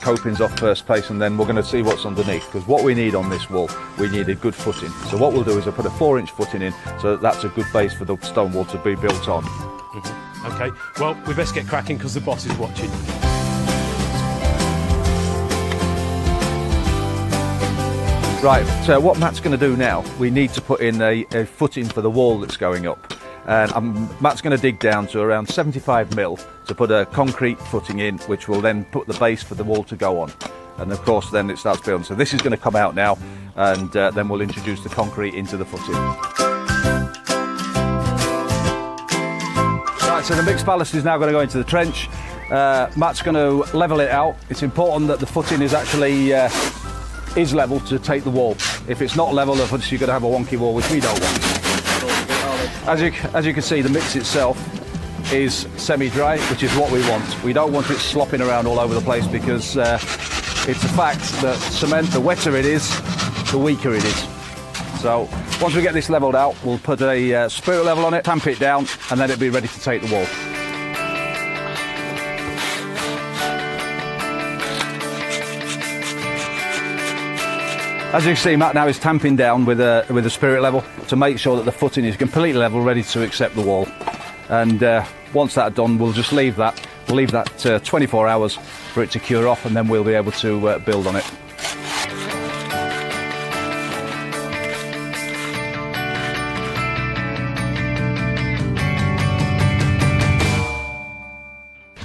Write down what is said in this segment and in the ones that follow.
copings off first place, and then we're going to see what's underneath, because what we need on this wall, we need a good footing. So what we'll do is I'll put a 4-inch footing in, so that's a good base for the stone wall to be built on. Okay, well, we best get cracking because the boss is watching. Right, so what Matt's going to do now, we need to put in a footing for the wall that's going up. And Matt's going to dig down to around 75 mil to put a concrete footing in, which will then put the base for the wall to go on. And of course then it starts building. So this is going to come out now, and then we'll introduce the concrete into the footing. Right, so the mixed ballast is now going to go into the trench. Matt's going to level it out. It's important that the footing is actually is level to take the wall. If it's not level, obviously you're going to have a wonky wall, which we don't want. As you can see, the mix itself is semi-dry, which is what we want. We don't want it slopping around all over the place, because it's a fact that cement, the wetter it is, the weaker it is. So once we get this levelled out, we'll put a spirit level on it, tamp it down, and then it'll be ready to take the wall. As you can see, Matt now is tamping down with a spirit level to make sure that the footing is completely level, ready to accept the wall. And once that's done, we'll just leave that. We'll leave that 24 hours for it to cure off, and then we'll be able to build on it.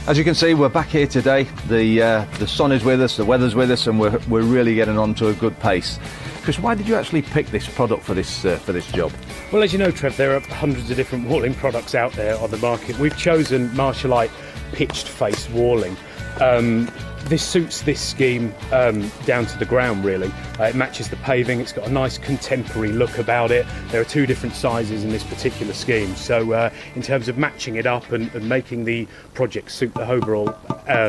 As you can see, we're back here today. The sun is with us, the weather's with us, and we're really getting on to a good pace. Chris, why did you actually pick this product for this job? Well, as you know, Trev, there are hundreds of different walling products out there on the market. We've chosen Marshallite pitched face walling. This suits this scheme down to the ground, really. It matches the paving, it's got a nice contemporary look about it. There are 2 different sizes in this particular scheme, so in terms of matching it up and making the project suit the overall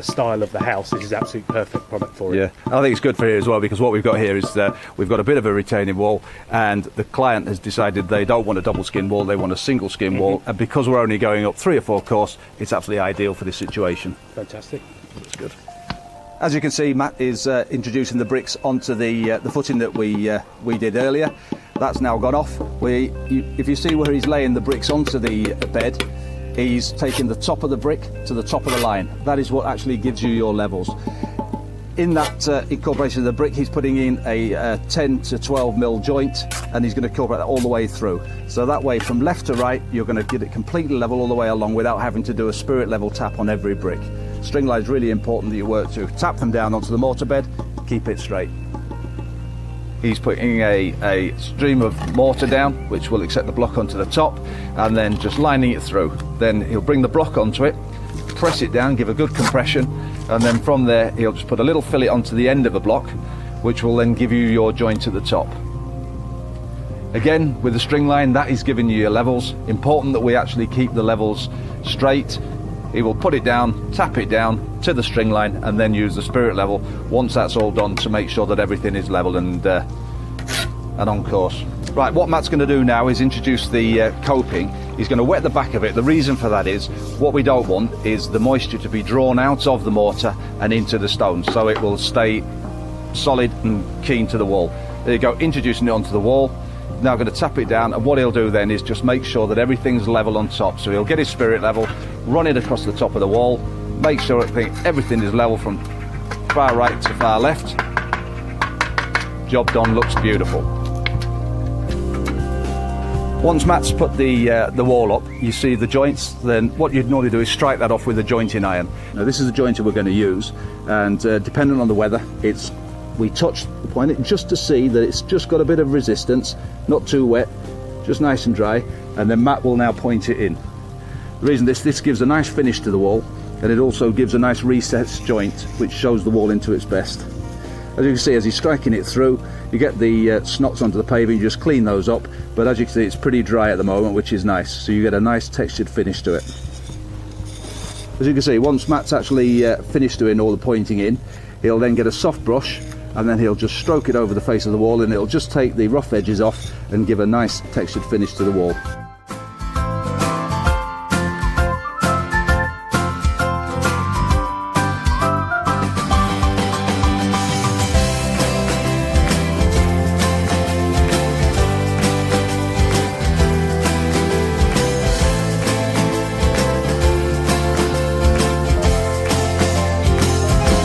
style of the house, this is absolutely perfect product for it. Yeah, I think it's good for here as well, because what we've got here is we've got a bit of a retaining wall, and the client has decided they don't want a double skin wall, they want a single skin wall, and because we're only going up 3 or 4 course, it's absolutely ideal for this situation. Fantastic. That's good. As you can see, Matt is introducing the bricks onto the footing that we did earlier. That's now gone off. If you see where he's laying the bricks onto the bed, he's taking the top of the brick to the top of the line. That is what actually gives you your levels. In that incorporation of the brick, he's putting in a 10 to 12 mil joint, and he's going to incorporate that all the way through. So that way, from left to right, you're going to get it completely level all the way along without having to do a spirit level tap on every brick. String line is really important that you work to. Tap them down onto the mortar bed, keep it straight. He's putting a stream of mortar down, which will accept the block onto the top, and then just lining it through. Then he'll bring the block onto it, press it down, give a good compression, and then from there he'll just put a little fillet onto the end of a block, which will then give you your joint at the top. Again, with the string line, that is giving you your levels. Important that we actually keep the levels straight. He will put it down, tap it down to the string line, and then use the spirit level once that's all done to make sure that everything is level and on course. Right, what Matt's going to do now is introduce the coping. He's going to wet the back of it. The reason for that is what we don't want is the moisture to be drawn out of the mortar and into the stone, so it will stay solid and keen to the wall. There you go, introducing it onto the wall. Now going to tap it down, and what he'll do then is just make sure that everything's level on top. So he'll get his spirit level, run it across the top of the wall, make sure everything is level from far right to far left. Job done, looks beautiful. Once Matt's put the wall up, you see the joints, then what you'd normally do is strike that off with a jointing iron. Now this is the jointer we're going to use, and depending on the weather, we touch the point just to see that it's just got a bit of resistance, not too wet, just nice and dry, and then Matt will now point it in. The reason this gives a nice finish to the wall, and it also gives a nice recessed joint which shows the wall into its best. As you can see, as he's striking it through, you get the snots onto the paving, you just clean those up, but as you can see it's pretty dry at the moment, which is nice, so you get a nice textured finish to it. As you can see, once Matt's actually finished doing all the pointing in, he'll then get a soft brush, and then he'll just stroke it over the face of the wall, and it'll just take the rough edges off and give a nice textured finish to the wall.